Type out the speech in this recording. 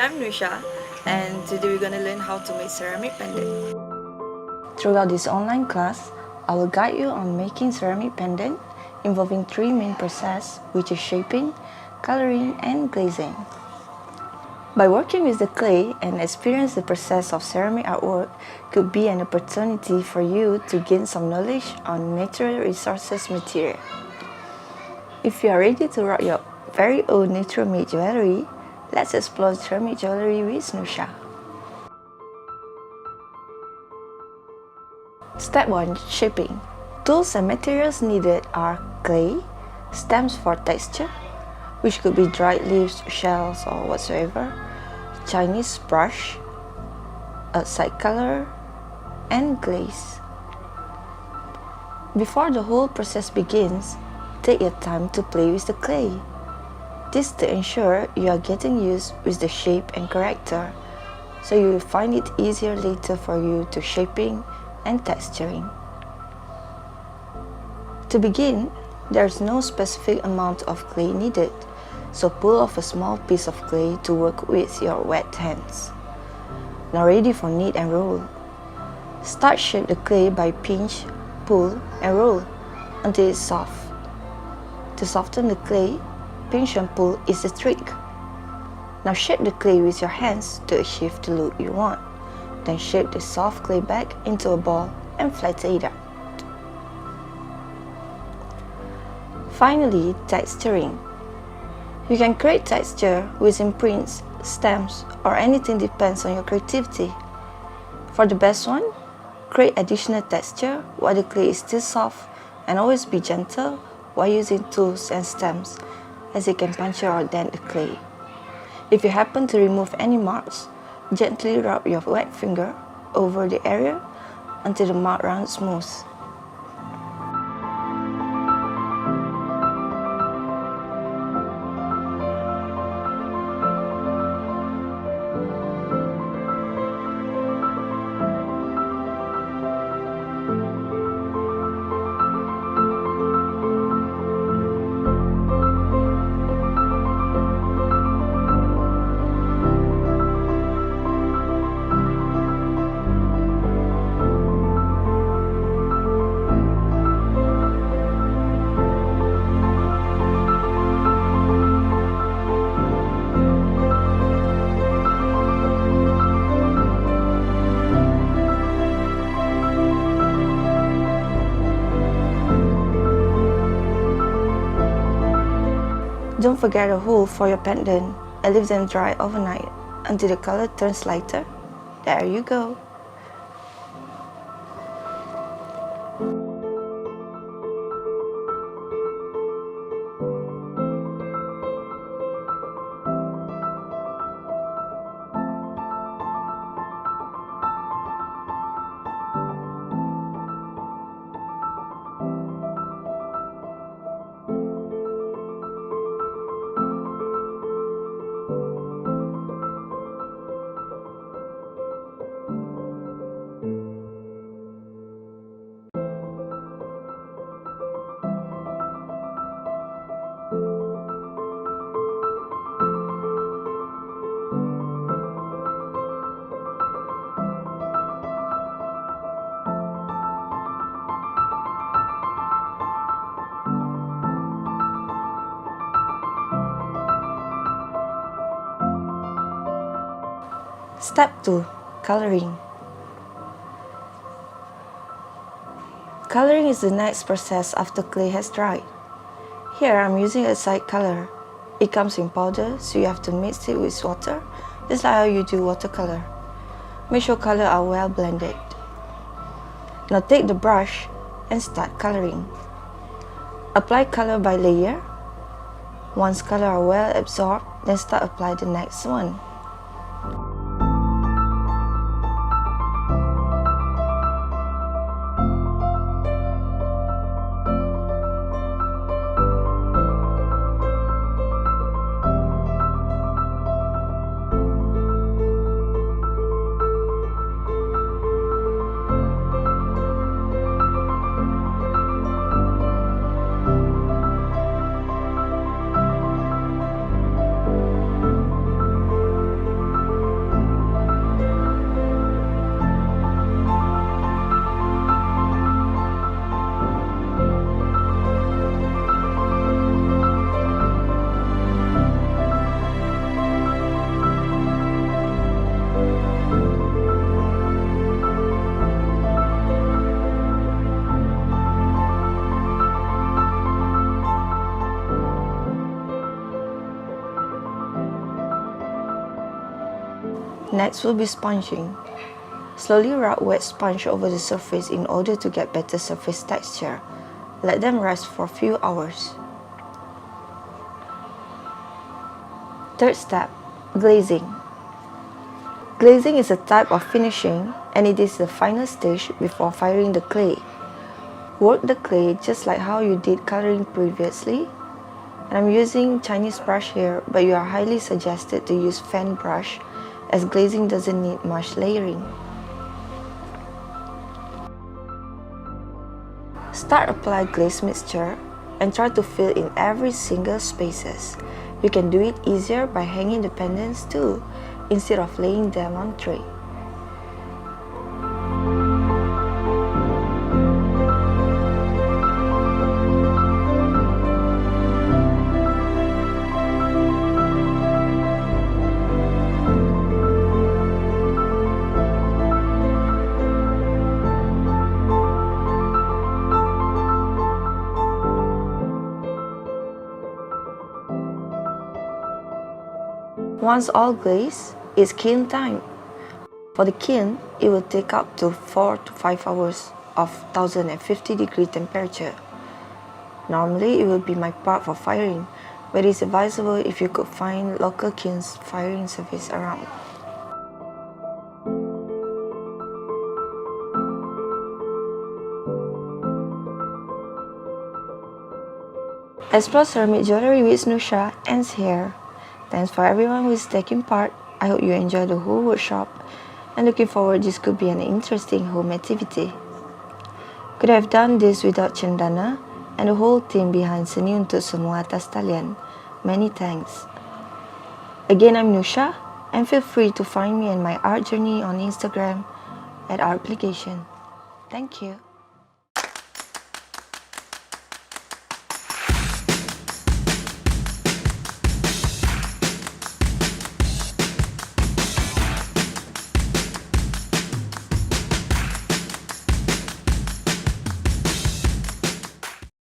I'm Nusya, and today we're gonna learn how to make ceramic pendant. Throughout this online class, I will guide you on making ceramic pendant involving three main processes, which is shaping, coloring, and glazing. By working with the clay and experience the process of ceramic artwork could be an opportunity for you to gain some knowledge on natural resources material. If you are ready to rock your very own natural-made jewelry, let's explore ceramic jewelry with Nusya. Step 1. Shaping. Tools and materials needed are clay, stems for texture, which could be dried leaves, shells, or whatsoever, Chinese brush, a side color, and glaze. Before the whole process begins, take your time to play with the clay. This to ensure you are getting used with the shape and character, so you will find it easier later for you to shaping and texturing. To begin, there is no specific amount of clay needed, so pull off a small piece of clay to work with your wet hands. Now ready for knead and roll. Start shape the clay by pinch, pull, and roll until it's soft. To soften the clay, pinch and pull is the trick. Now shape the clay with your hands to achieve the look you want. Then shape the soft clay back into a ball and flatten it out. Finally, texturing. You can create texture with imprints, stamps, or anything depends on your creativity. For the best one, create additional texture while the clay is still soft, and always be gentle while using tools and stamps, as it can puncture or dent the clay. If you happen to remove any marks, gently rub your wet finger over the area until the mark runs smooth. Don't forget a hole for your pendant and leave them dry overnight until the color turns lighter. There you go. Step 2. Coloring. Coloring is the next process after clay has dried. Here I'm using a side color. It comes in powder, so you have to mix it with water, just like how you do watercolor. Make sure colors are well blended. Now take the brush and start coloring. Apply color by layer. Once colors are well absorbed, then start apply the next one. Next will be sponging. Slowly rub wet sponge over the surface in order to get better surface texture. Let them rest for a few hours. Third step, glazing. Glazing is a type of finishing and it is the final stage before firing the clay. Work the clay just like how you did coloring previously. And I'm using Chinese brush here, but you are highly suggested to use fan brush as glazing doesn't need much layering. Start apply glaze mixture and try to fill in every single spaces. You can do it easier by hanging the pendants too, instead of laying them on tray. Once all glazed, it's kiln time. For the kiln, it will take up to 4 to 5 hours of 1050-degree temperature. Normally, it will be my part for firing, but it's advisable if you could find local kilns firing service around. Explore ceramic jewellery with Nusya ends here. Thanks for everyone who is taking part. I hope you enjoy the whole workshop and looking forward this could be an interesting home activity. Could have done this without Cendana and the whole team behind Seni Untuk Semua atas talian. Many thanks. Again, I'm Nusya and feel free to find me and my art journey on Instagram at Artbligation. Thank you.